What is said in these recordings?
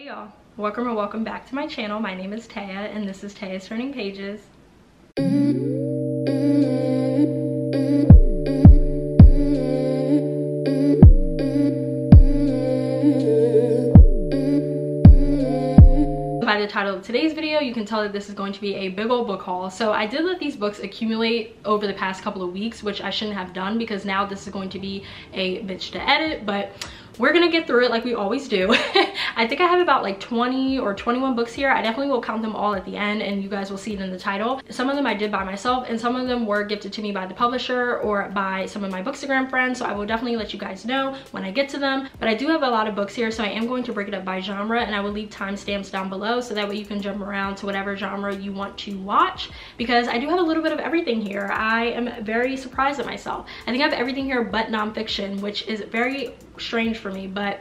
Hey y'all, welcome or welcome back to my channel. My name is Taya and this is Taya's Turning Pages. By the title of today's video, you can tell that this is going to be a big old book haul. So I did let these books accumulate over the past couple of weeks, which I shouldn't have done because now this is going to be a bitch to edit, but we're gonna get through it like we always do. I think I have about like 20 or 21 books here. I definitely will count them all at the end and you guys will see it in the title. Some of them I did by myself and some of them were gifted to me by the publisher or by some of my Bookstagram friends, so I will definitely let you guys know when I get to them. But I do have a lot of books here, so I am going to break it up by genre and I will leave timestamps down below so that way you can jump around to whatever genre you want to watch, because I do have a little bit of everything here. I am very surprised at myself. I think I have everything here but nonfiction, which is very strange for me, but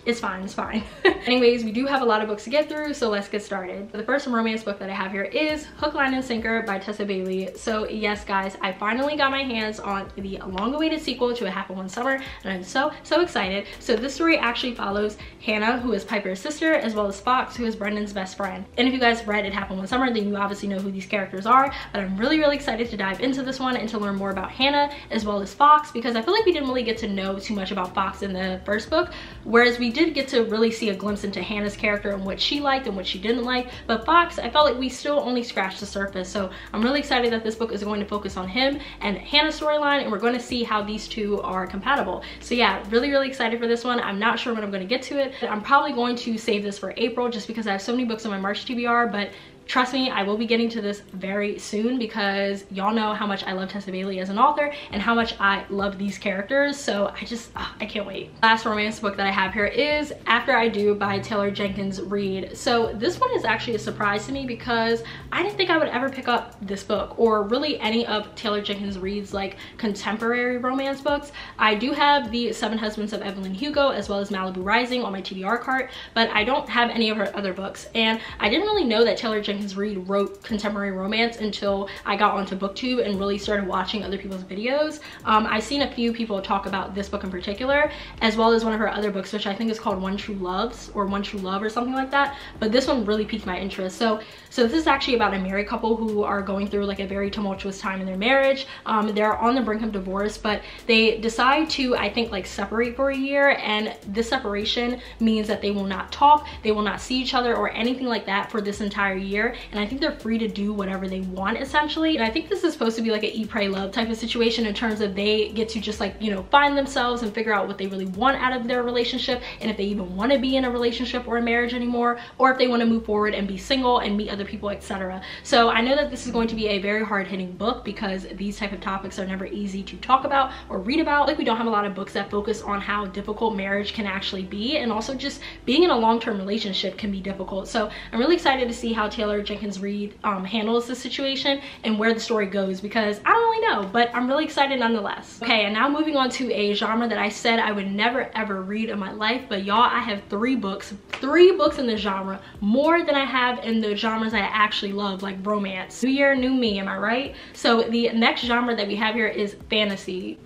it's fine, it's fine. Anyways, we do have a lot of books to get through, so let's get started. The first romance book that I have here is Hook, Line, and Sinker by Tessa Bailey. So yes guys, I finally got my hands on the long-awaited sequel to It Happened One Summer and I'm so excited. So this story actually follows Hannah, who is Piper's sister, as well as Fox, who is Brendan's best friend. And if you guys read It Happened One Summer, then you obviously know who these characters are, but I'm really excited to dive into this one and to learn more about Hannah as well as Fox, because I feel like we didn't really get to know too much about Fox in the first book, whereas we did get to really see a glimpse into Hannah's character and what she liked and what she didn't like. But Fox, I felt like we still only scratched the surface, so I'm really excited that this book is going to focus on him and Hannah's storyline, and we're going to see how these two are compatible. So yeah, really excited for this one. I'm not sure when I'm going to get to it. I'm probably going to save this for April just because I have so many books on my March TBR, but trust me, I will be getting to this very soon because y'all know how much I love Tessa Bailey as an author and how much I love these characters, so I can't wait. Last romance book that I have here is After I Do by Taylor Jenkins Reid. So this one is actually a surprise to me because I didn't think I would ever pick up this book or really any of Taylor Jenkins Reid's like contemporary romance books. I do have the Seven Husbands of Evelyn Hugo as well as Malibu Rising on my TBR cart, but I don't have any of her other books, and I didn't really know that Taylor Jenkins Reid wrote contemporary romance until I got onto BookTube and really started watching other people's videos. I've seen a few people talk about this book in particular, as well as one of her other books, which I think is called One True Loves or One True Love or something like that, but this one really piqued my interest. So this is actually about a married couple who are going through like a very tumultuous time in their marriage. They're on the brink of divorce, but they decide to, I think, like separate for a year, and this separation means that they will not talk, they will not see each other or anything like that for this entire year, and I think they're free to do whatever they want essentially. And I think this is supposed to be like an eat, pray, love type of situation in terms of they get to just like, you know, find themselves and figure out what they really want out of their relationship, and if they even want to be in a relationship or a marriage anymore, or if they want to move forward and be single and meet other people, etc. So I know that this is going to be a very hard-hitting book because these type of topics are never easy to talk about or read about. Like, we don't have a lot of books that focus on how difficult marriage can actually be, and also just being in a long-term relationship can be difficult. So I'm really excited to see how Taylor Jenkins Reid handles this situation and where the story goes, because I don't really know, but I'm really excited nonetheless. Okay, and now moving on to a genre that I said I would never ever read in my life, but y'all, I have three books in the genre, more than I have in the genres I actually love, like romance. New year, new me, am I right? So the next genre that we have here is fantasy.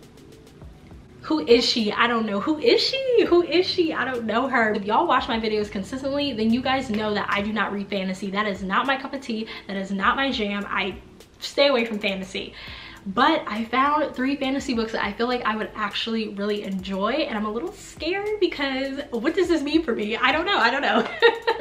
Who is she? I don't know. Who is she? Who is she? I don't know her. If y'all watch my videos consistently, then you guys know that I do not read fantasy. That is not my cup of tea. That is not my jam. I stay away from fantasy. But I found 3 fantasy books that I feel like I would actually really enjoy, and I'm a little scared because what does this mean for me? I don't know.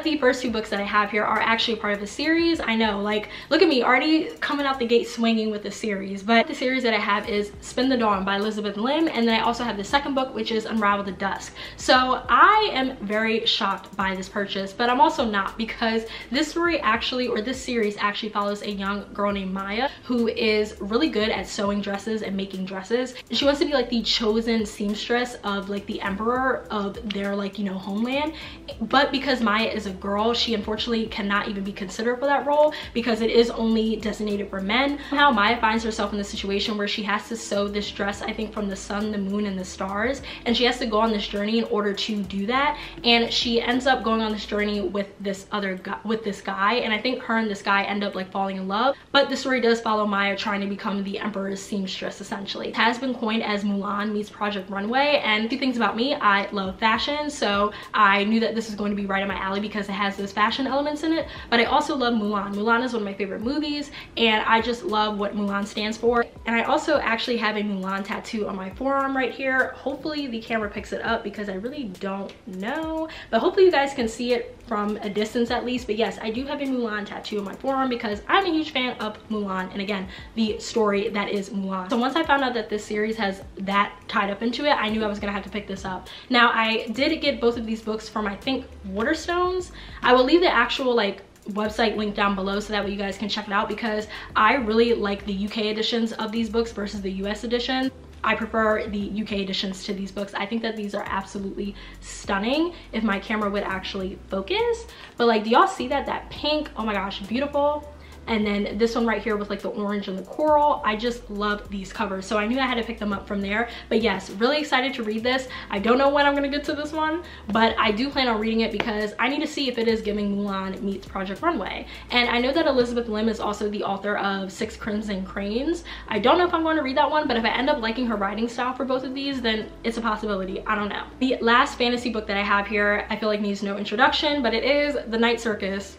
The first 2 books that I have here are actually part of a series. I know, like, look at me, already coming out the gate swinging with the series, but the series that I have is Spin the Dawn by Elizabeth Lim, and then I also have the second book, which is Unravel the Dusk. So I am very shocked by this purchase, but I'm also not, because this story actually, or this series actually follows a young girl named Maya who is really good at sewing dresses and making dresses. She wants to be like the chosen seamstress of like the emperor of their, like, you know, homeland, but because Maya is a a girl, she unfortunately cannot even be considered for that role because it is only designated for men. Somehow Maya finds herself in the situation where she has to sew this dress, I think from the sun, the moon, and the stars, and she has to go on this journey in order to do that. And she ends up going on this journey with this guy, and I think her and this guy end up like falling in love. But the story does follow Maya trying to become the emperor's seamstress essentially. It has been coined as Mulan meets Project Runway, and two things about me: I love fashion, so I knew that this is going to be right up my alley because it has those fashion elements in it. But I also love Mulan. Mulan is one of my favorite movies, and I just love what Mulan stands for. And I also actually have a Mulan tattoo on my forearm right here. Hopefully the camera picks it up because I really don't know, but hopefully you guys can see it from a distance at least. But yes, I do have a Mulan tattoo on my forearm because I'm a huge fan of Mulan, and again, the story that is Mulan. So once I found out that this series has that tied up into it, I knew I was gonna have to pick this up. Now, I did get both of these books from, I think, Waterstones. I will leave the actual like website link down below so that way you guys can check it out, because I really like the UK editions of these books versus the US edition. I prefer the UK editions to these books. I think that these are absolutely stunning if my camera would actually focus. But like, do y'all see that pink? Oh my gosh, beautiful. And then this one right here with like the orange and the coral. I just love these covers, so I knew I had to pick them up from there. But yes, really excited to read this. I don't know when I'm gonna get to this one, but I do plan on reading it because I need to see if it is giving Mulan meets Project Runway. And I know that Elizabeth Lim is also the author of 6 Crimson Cranes. I don't know if I'm going to read that one, but if I end up liking her writing style for both of these, then it's a possibility. I don't know. The last fantasy book that I have here, I feel like needs no introduction, but it is The Night Circus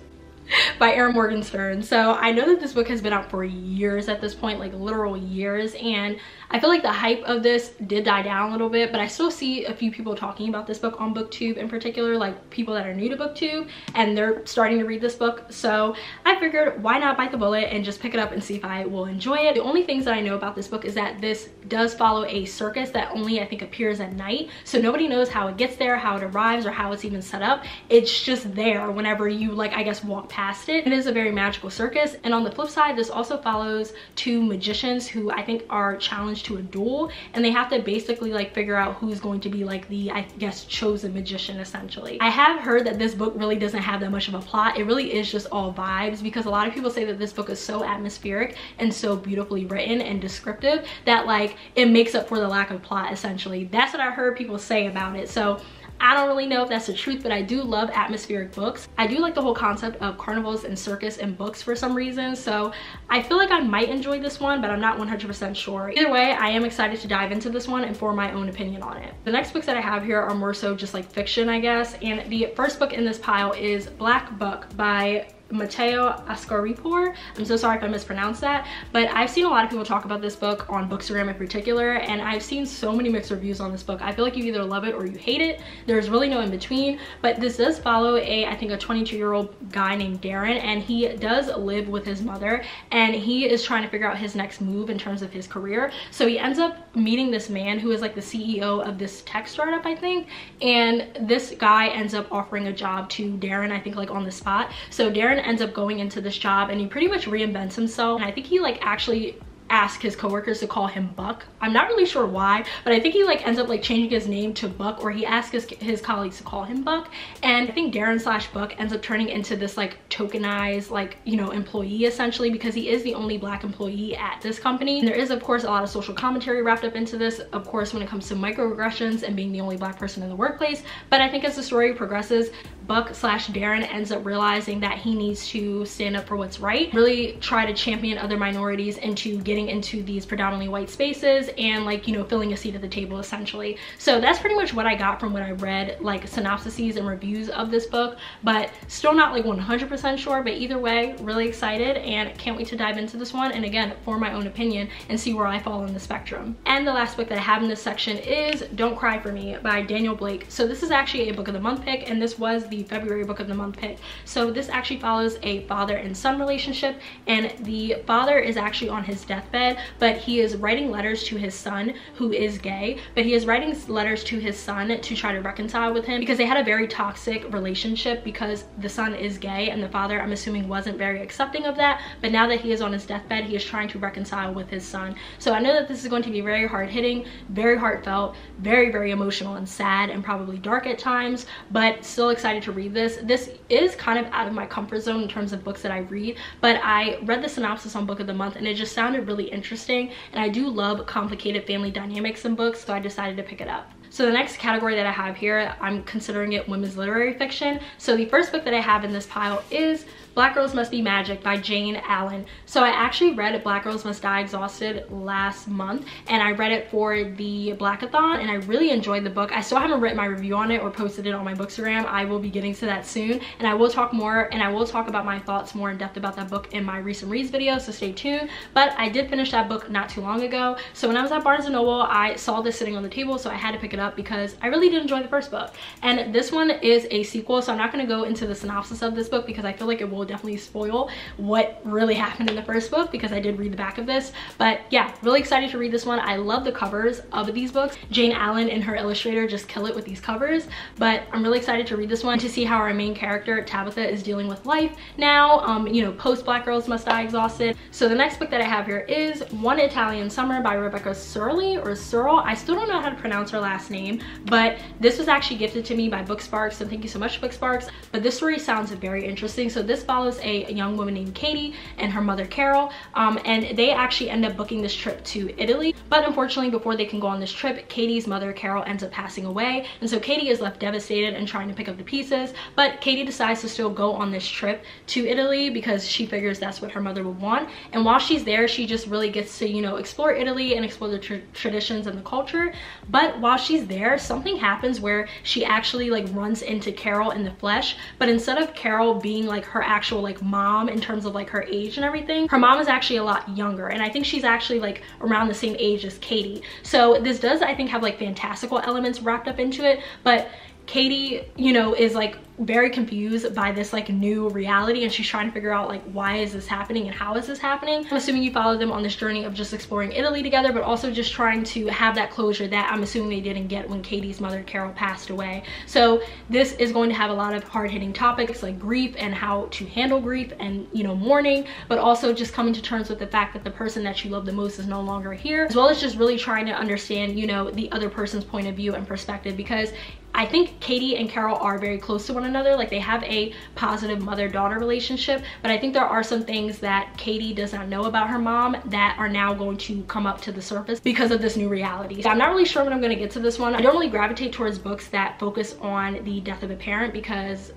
by Erin Morgenstern. So I know that this book has been out for years at this point, like literal years, and I feel like the hype of this did die down a little bit, but I still see a few people talking about this book on BookTube in particular, like people that are new to BookTube, and they're starting to read this book. So I figured, why not bite the bullet and just pick it up and see if I will enjoy it. The only things that I know about this book is that this does follow a circus that only, I think, appears at night. So nobody knows how it gets there, how it arrives, or how it's even set up. It's just there whenever you, like, I guess, walk past it. It is a very magical circus. And on the flip side, this also follows 2 magicians who I think are challenged to a duel, and they have to basically like figure out who's going to be like the, I guess, chosen magician essentially. I have heard that this book really doesn't have that much of a plot. It really is just all vibes, because a lot of people say that this book is so atmospheric and so beautifully written and descriptive that like it makes up for the lack of plot essentially. That's what I heard people say about it. So I don't really know if that's the truth, but I do love atmospheric books. I do like the whole concept of carnivals and circus and books for some reason, so I feel like I might enjoy this one, but I'm not 100% sure. Either way, I am excited to dive into this one and form my own opinion on it. The next books that I have here are more so just like fiction, I guess, and the first book in this pile is Black Book by Matteo Ascaripour. I'm so sorry if I mispronounced that, but I've seen a lot of people talk about this book on Bookstagram in particular, and I've seen so many mixed reviews on this book. I feel like you either love it or you hate it. There's really no in between, but this does follow I think a 22-year-old guy named Darren, and he does live with his mother, and he is trying to figure out his next move in terms of his career. So he ends up meeting this man who is like the CEO of this tech startup, I think, and this guy ends up offering a job to Darren, I think, like on the spot. So Darren ends up going into this job and he pretty much reinvents himself, and I think he like actually ask his coworkers to call him Buck. I'm not really sure why, but I think he like ends up like changing his name to Buck, or he asks his colleagues to call him Buck. And I think Darren / Buck ends up turning into this like tokenized, like, you know, employee essentially, because he is the only Black employee at this company. And there is of course a lot of social commentary wrapped up into this, of course, when it comes to microaggressions and being the only Black person in the workplace. But I think as the story progresses, Buck / Darren ends up realizing that he needs to stand up for what's right, really try to champion other minorities into getting into these predominantly white spaces and, like, you know, filling a seat at the table essentially. So that's pretty much what I got from what I read, like synopsises and reviews of this book, but still not like 100% sure. But either way, really excited and can't wait to dive into this one, and again, form my own opinion and see where I fall on the spectrum. And the last book that I have in this section is Don't Cry For Me by Daniel Blake. So this is actually a book of the month pick, and this was the February book of the month pick. So this actually follows a father and son relationship, and the father is actually on his deathbed deathbed, but he is writing letters to his son, who is gay, but he is writing letters to his son to try to reconcile with him because they had a very toxic relationship because the son is gay and the father, I'm assuming, wasn't very accepting of that. But now that he is on his deathbed, he is trying to reconcile with his son. So I know that this is going to be very hard-hitting, very heartfelt, very, very emotional and sad and probably dark at times, but still excited to read this. This is kind of out of my comfort zone in terms of books that I read, but I read the synopsis on Book of the Month and it just sounded really interesting, and I do love complicated family dynamics in books, so I decided to pick it up. So the next category that I have here, I'm considering it women's literary fiction. So the first book that I have in this pile is Black Girls Must Be Magic by Jane Allen. So I actually read Black Girls Must Die Exhausted last month, and I read it for the Blackathon, and I really enjoyed the book. I still haven't written my review on it or posted it on my Bookstagram. I will be getting to that soon, and I will talk more, and I will talk about my thoughts more in depth about that book in my recent reads video, so stay tuned. But I did finish that book not too long ago. So when I was at Barnes & Noble, I saw this sitting on the table, so I had to pick it up because I really did enjoy the first book. And this one is a sequel, so I'm not going to go into the synopsis of this book because I feel like it will definitely spoil what really happened in the first book, because I did read the back of this. But yeah, really excited to read this one. I love the covers of these books. Jane Allen and her illustrator just kill it with these covers, but I'm really excited to read this one to see how our main character Tabitha is dealing with life now, you know, post Black Girls Must Die Exhausted. So the next book that I have here is One Italian Summer by Rebecca Surley, or Searle. I still don't know how to pronounce her last name, but this was actually gifted to me by Booksparks, and thank you so much, Booksparks. But this story sounds very interesting. So this follows a young woman named Katie and her mother Carol, and they actually end up booking this trip to Italy, but unfortunately before they can go on this trip, Katie's mother Carol ends up passing away, and so Katie is left devastated and trying to pick up the pieces. But Katie decides to still go on this trip to Italy because she figures that's what her mother would want, and while she's there she just really gets to, you know, explore Italy and explore the traditions and the culture. But while she's there, something happens where she actually like runs into Carol in the flesh, but instead of Carol being like her actual like mom in terms of like her age and everything, her mom is actually a lot younger, and I think she's actually like around the same age as Katie. So this does, I think, have like fantastical elements wrapped up into it, but Katie, you know, is like very confused by this like new reality, and she's trying to figure out like why is this happening and how is this happening. I'm assuming you follow them on this journey of just exploring Italy together, but also just trying to have that closure that I'm assuming they didn't get when Katie's mother Carol passed away. So this is going to have a lot of hard-hitting topics like grief and how to handle grief and, you know, mourning, but also just coming to terms with the fact that the person that you love the most is no longer here, as well as just really trying to understand, you know, the other person's point of view and perspective, because I think Katie and Carol are very close to one another. Like, they have a positive mother-daughter relationship, but I think there are some things that Katie does not know about her mom that are now going to come up to the surface because of this new reality. So I'm not really sure when I'm going to get to this one. I don't really gravitate towards books that focus on the death of a parent because,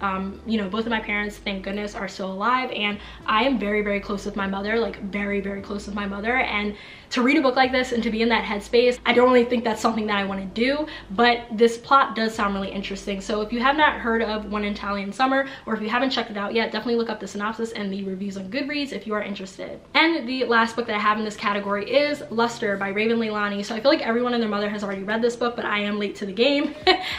you know, both of my parents, thank goodness, are still alive, and I am very, very close with my mother, like very, very close with my mother. And to read a book like this and to be in that headspace, I don't really think that's something that I want to do, but this plot does sound really interesting. So if you have not heard of One Italian Summer, or if you haven't checked it out yet, definitely look up the synopsis and the reviews on Goodreads if you are interested. And the last book that I have in this category is Luster by Raven Leilani. So I feel like everyone and their mother has already read this book, but I am late to the game.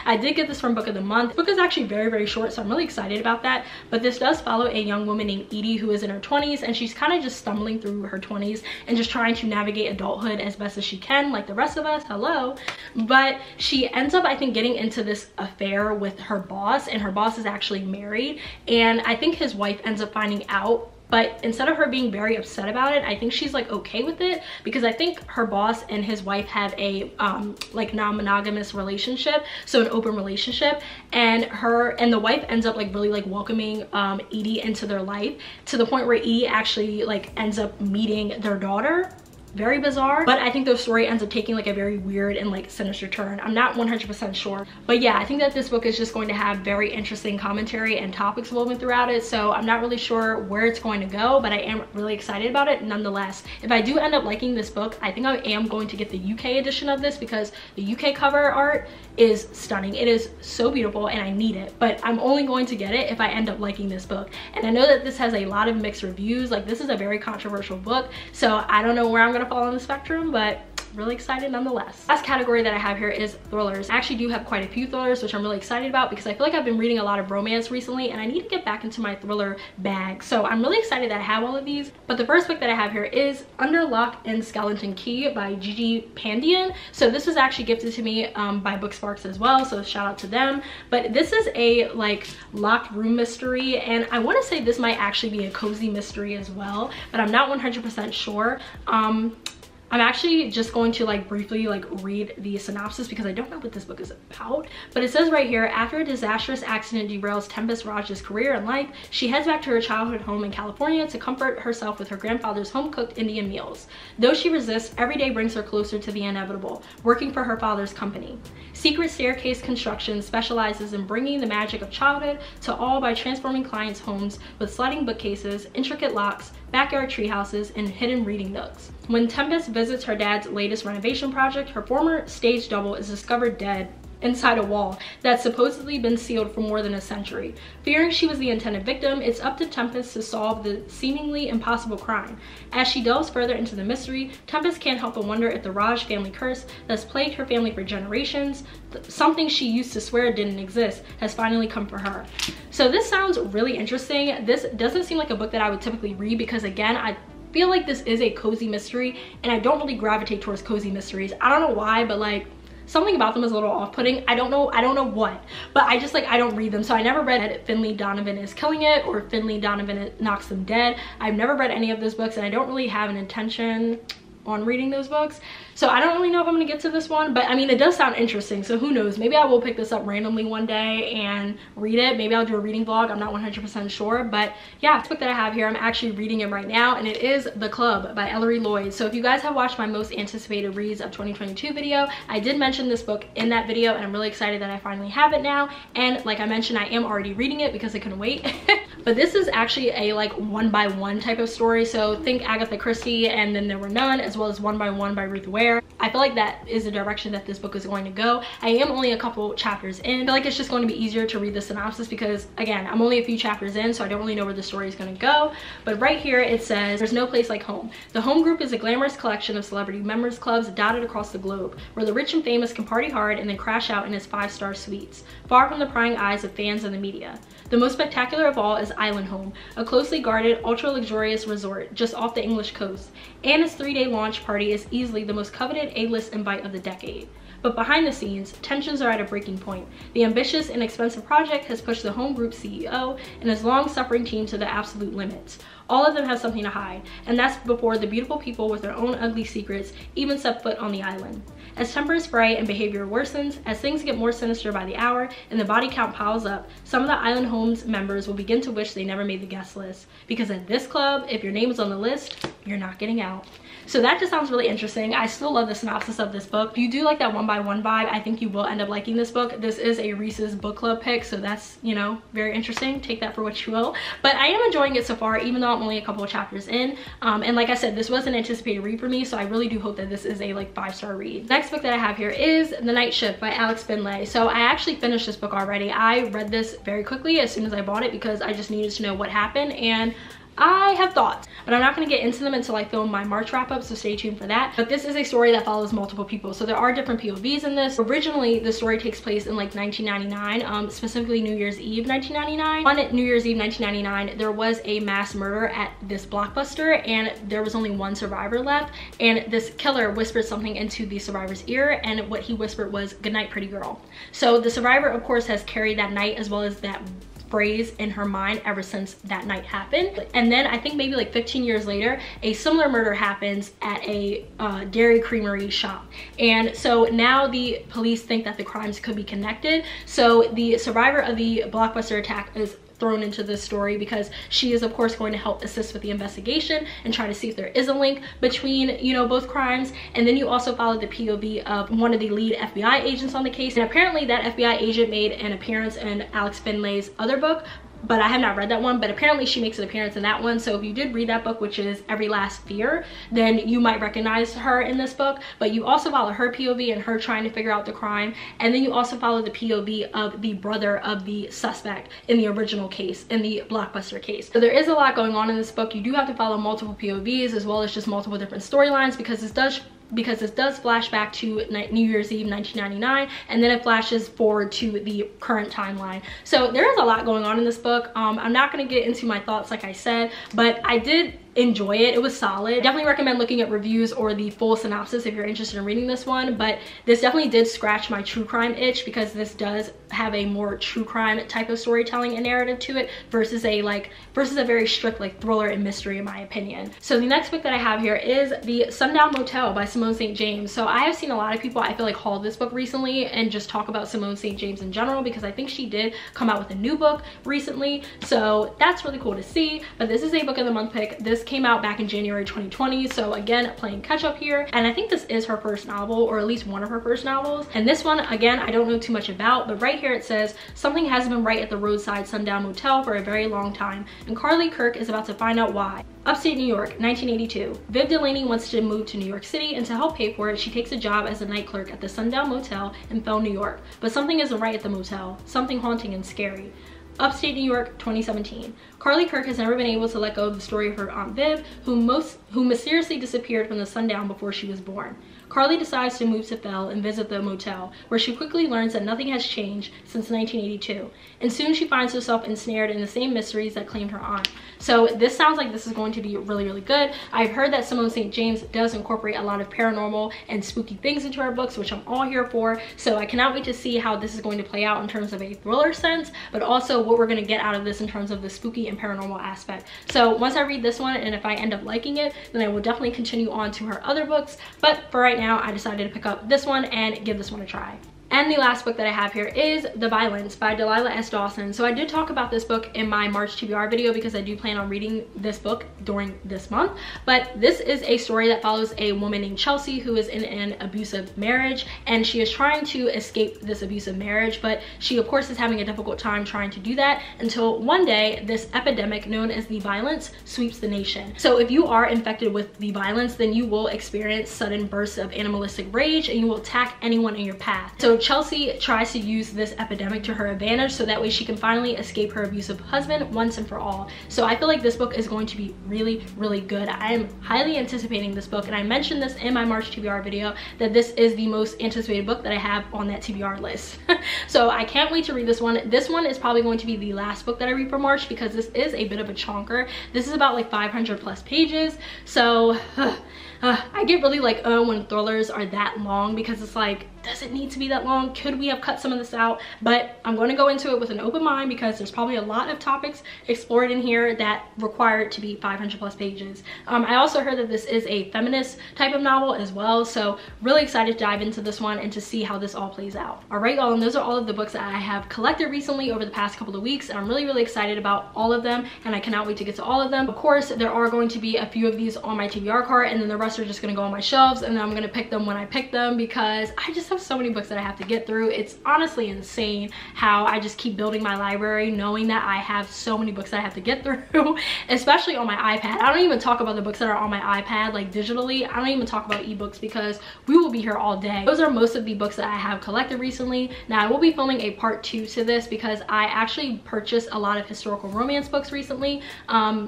I did get this from Book of the Month. The book is actually very, very short, so I'm really excited about that. But this does follow a young woman named Edie who is in her 20s, and she's kind of just stumbling through her 20s and just trying to navigate adulthood as best as she can, like the rest of us. Hello. But she ends up, I think, getting into this affair with her boss, and her boss is actually married, and I think his wife ends up finding out. But instead of her being very upset about it, I think she's like okay with it, because I think her boss and his wife have a like non-monogamous relationship, so an open relationship, and the wife ends up like really like welcoming Edie into their life, to the point where Edie actually like ends up meeting their daughter. Very bizarre, but I think the story ends up taking like a very weird and like sinister turn. I'm not 100% sure, but yeah, I think that this book is just going to have very interesting commentary and topics woven throughout it, so I'm not really sure where it's going to go, but I am really excited about it nonetheless. If I do end up liking this book, I think I am going to get the UK edition of this, because the UK cover art is stunning. It is so beautiful and I need it, but I'm only going to get it if I end up liking this book. And I know that this has a lot of mixed reviews. Like, this is a very controversial book, so I don't know where I'm gonna fall on the spectrum, but really excited nonetheless. Last category that I have here is thrillers. I actually do have quite a few thrillers, which I'm really excited about because I feel like I've been reading a lot of romance recently and I need to get back into my thriller bag. So I'm really excited that I have all of these. But the first book that I have here is Under Lock and Skeleton Key by Gigi Pandian. So this was actually gifted to me by Booksparks as well, so shout out to them. But this is a like locked room mystery, and I want to say this might actually be a cozy mystery as well, but I'm not 100% sure. I'm actually just going to like briefly like read the synopsis because I don't know what this book is about. But it says right here, after a disastrous accident derails Tempest Raj's career and life, she heads back to her childhood home in California to comfort herself with her grandfather's home-cooked Indian meals. Though she resists, every day brings her closer to the inevitable, working for her father's company. Secret Staircase Construction specializes in bringing the magic of childhood to all by transforming clients' homes with sliding bookcases, intricate locks, backyard treehouses, and hidden reading nooks. When Tempest visits her dad's latest renovation project, her former stage double is discovered dead inside a wall that's supposedly been sealed for more than a century. Fearing she was the intended victim, it's up to Tempest to solve the seemingly impossible crime. As she delves further into the mystery, Tempest can't help but wonder if the Raj family curse that's plagued her family for generations, something she used to swear didn't exist, has finally come for her. So this sounds really interesting. This doesn't seem like a book that I would typically read because, again, I feel like this is a cozy mystery and I don't really gravitate towards cozy mysteries. I don't know why, but like something about them is a little off-putting. I don't know what, but I just like, I don't read them. So I never read that Finley Donovan is killing it or Finley Donovan knocks them dead. I've never read any of those books and I don't really have an intention on reading those books. So I don't really know if I'm gonna get to this one, but I mean, it does sound interesting, so who knows, maybe I will pick this up randomly one day and read it. Maybe I'll do a reading vlog, I'm not 100% sure. But yeah, this book that I have here, I'm actually reading it right now, and it is The Club by Ellery Lloyd. So if you guys have watched my most anticipated reads of 2022 video, I did mention this book in that video, and I'm really excited that I finally have it now. And like I mentioned, I am already reading it because I couldn't wait. But this is actually a like one-by-one type of story, so think Agatha Christie and Then There Were None, as well as One by One by Ruth Ware. I feel like that is the direction that this book is going to go. I am only a couple chapters in. I feel like it's just going to be easier to read the synopsis because, again, I'm only a few chapters in, so I don't really know where the story is going to go. But right here it says, there's no place like home. The Home Group is a glamorous collection of celebrity members clubs dotted across the globe, where the rich and famous can party hard and then crash out in its 5-star suites, far from the prying eyes of fans and the media. The most spectacular of all is Island Home, a closely guarded, ultra-luxurious resort just off the English coast, and its 3-day launch party is easily the most coveted A-list invite of the decade. But behind the scenes, tensions are at a breaking point. The ambitious and expensive project has pushed the Home Group CEO and his long-suffering team to the absolute limits. All of them have something to hide, and that's before the beautiful people with their own ugly secrets even set foot on the island. As tempers fray and behavior worsens, as things get more sinister by the hour and the body count piles up, some of the Island Home's members will begin to wish they never made the guest list. Because at this club, if your name is on the list, you're not getting out. So that just sounds really interesting. I still love the synopsis of this book. If you do like that one-by-one vibe, I think you will end up liking this book. This is a Reese's book club pick, so that's, you know, very interesting. Take that for what you will. But I am enjoying it so far, even though I'm only a couple of chapters in. And like I said, this was an anticipated read for me, so I really do hope that this is a like 5-star read. Next book that I have here is The Night Shift by Alex Finlay. So I actually finished this book already. I read this very quickly as soon as I bought it because I just needed to know what happened, and I have thoughts, but I'm not going to get into them until I film my March wrap-up, so stay tuned for that. But this is a story that follows multiple people, so there are different POVs in this. Originally, the story takes place in like 1999, specifically New Year's Eve 1999. On New Year's Eve 1999, there was a mass murder at this Blockbuster, and there was only one survivor left, and this killer whispered something into the survivor's ear, and what he whispered was, "Good night, pretty girl." So the survivor, of course, has carried that night as well as that phrase in her mind ever since that night happened. And then I think maybe like 15 years later, a similar murder happens at a dairy creamery shop, and so now the police think that the crimes could be connected. So the survivor of the Blockbuster attack is thrown into this story because she is of course going to help assist with the investigation and try to see if there is a link between, you know, both crimes. And then you also follow the POV of one of the lead FBI agents on the case, and apparently that FBI agent made an appearance in Alex Finlay's other book, but I have not read that one, but apparently she makes an appearance in that one. So if you did read that book, which is Every Last Fear, then you might recognize her in this book. But you also follow her POV and her trying to figure out the crime, and then you also follow the POV of the brother of the suspect in the original case, in the Blockbuster case. So there is a lot going on in this book. You do have to follow multiple POVs as well as just multiple different storylines because this does because this does flash back to New Year's Eve 1999, and then it flashes forward to the current timeline. So there is a lot going on in this book. I'm not going to get into my thoughts like I said, but I did enjoy it. It was solid. Definitely recommend looking at reviews or the full synopsis if you're interested in reading this one, but this definitely did scratch my true crime itch, because this does have a more true crime type of storytelling and narrative to it versus a very strict like thriller and mystery in my opinion. So the next book that I have here is The Sundown Motel by Simone St. James. So I have seen a lot of people, I feel like, haul this book recently and just talk about Simone St. James in general, because I think she did come out with a new book recently, so that's really cool to see. But this is a book of the month pick. This came out back in January 2020, so again, playing catch up here, and I think this is her first novel, or at least one of her first novels. And this one, again, I don't know too much about, but right here it says, something hasn't been right at the roadside Sundown Motel for a very long time, and Carly Kirk is about to find out why. Upstate New York, 1982. Viv Delaney wants to move to New York City, and to help pay for it, she takes a job as a night clerk at the Sundown Motel in Fell, New York. But something isn't right at the motel, something haunting and scary. Upstate New York, 2017. Carly Kirk has never been able to let go of the story of her Aunt Viv, who mysteriously disappeared from the Sundown before she was born. Carly decides to move to Fell and visit the motel, where she quickly learns that nothing has changed since 1982, and soon she finds herself ensnared in the same mysteries that claimed her aunt. So this sounds like this is going to be really, really good. I've heard that Simone St. James does incorporate a lot of paranormal and spooky things into her books, which I'm all here for, so I cannot wait to see how this is going to play out in terms of a thriller sense, but also what we're going to get out of this in terms of the spooky and paranormal aspect. So once I read this one, and if I end up liking it, then I will definitely continue on to her other books, but for right now, I decided to pick up this one and give this one a try. And the last book that I have here is The Violence by Delilah S. Dawson. So I did talk about this book in my March TBR video, because I do plan on reading this book during this month. But this is a story that follows a woman named Chelsea who is in an abusive marriage, and she is trying to escape this abusive marriage, but she of course is having a difficult time trying to do that, until one day this epidemic known as the violence sweeps the nation. So if you are infected with the violence, then you will experience sudden bursts of animalistic rage, and you will attack anyone in your path. So Chelsea tries to use this epidemic to her advantage, so that way she can finally escape her abusive husband once and for all. So I feel like this book is going to be really, really good. I am highly anticipating this book, and I mentioned this in my March TBR video that this is the most anticipated book that I have on that TBR list. So I can't wait to read this one. This one is probably going to be the last book that I read for March, because this is a bit of a chonker. This is about like 500 plus pages, so I get really like when thrillers are that long, because it's like, does it need to be that long? Could we have cut some of this out? But I'm going to go into it with an open mind, because there's probably a lot of topics explored in here that require it to be 500 plus pages. I also heard that this is a feminist type of novel as well, so really excited to dive into this one and to see how this all plays out. All right, y'all, and those are all of the books that I have collected recently over the past couple of weeks, and I'm really, really excited about all of them, and I cannot wait to get to all of them. Of course, there are going to be a few of these on my TBR cart, and then the rest are just going to go on my shelves, and then I'm going to pick them when I pick them, because I just have so many books that I have to get through. It's honestly insane how I just keep building my library, knowing that I have so many books that I have to get through, especially on my iPad. I don't even talk about the books that are on my iPad like digitally. I don't even talk about ebooks, because we will be here all day. Those are most of the books that I have collected recently. Now I will be filming a part 2 to this, because I actually purchased a lot of historical romance books recently,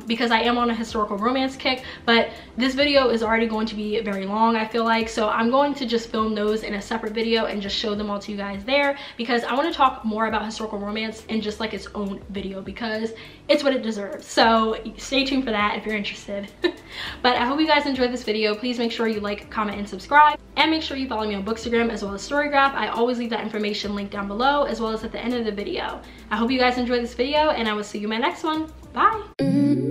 because I am on a historical romance kick, but this video is already going to be very long, I feel like, so I'm going to just film those in a separate video and just show them all to you guys there, because I want to talk more about historical romance in just like its own video, because it's what it deserves. So stay tuned for that if you're interested. But I hope you guys enjoyed this video. Please make sure you like, comment, and subscribe, and make sure you follow me on Bookstagram as well as Storygraph. I always leave that information linked down below, as well as at the end of the video. I hope you guys enjoyed this video, and I will see you in my next one. Bye.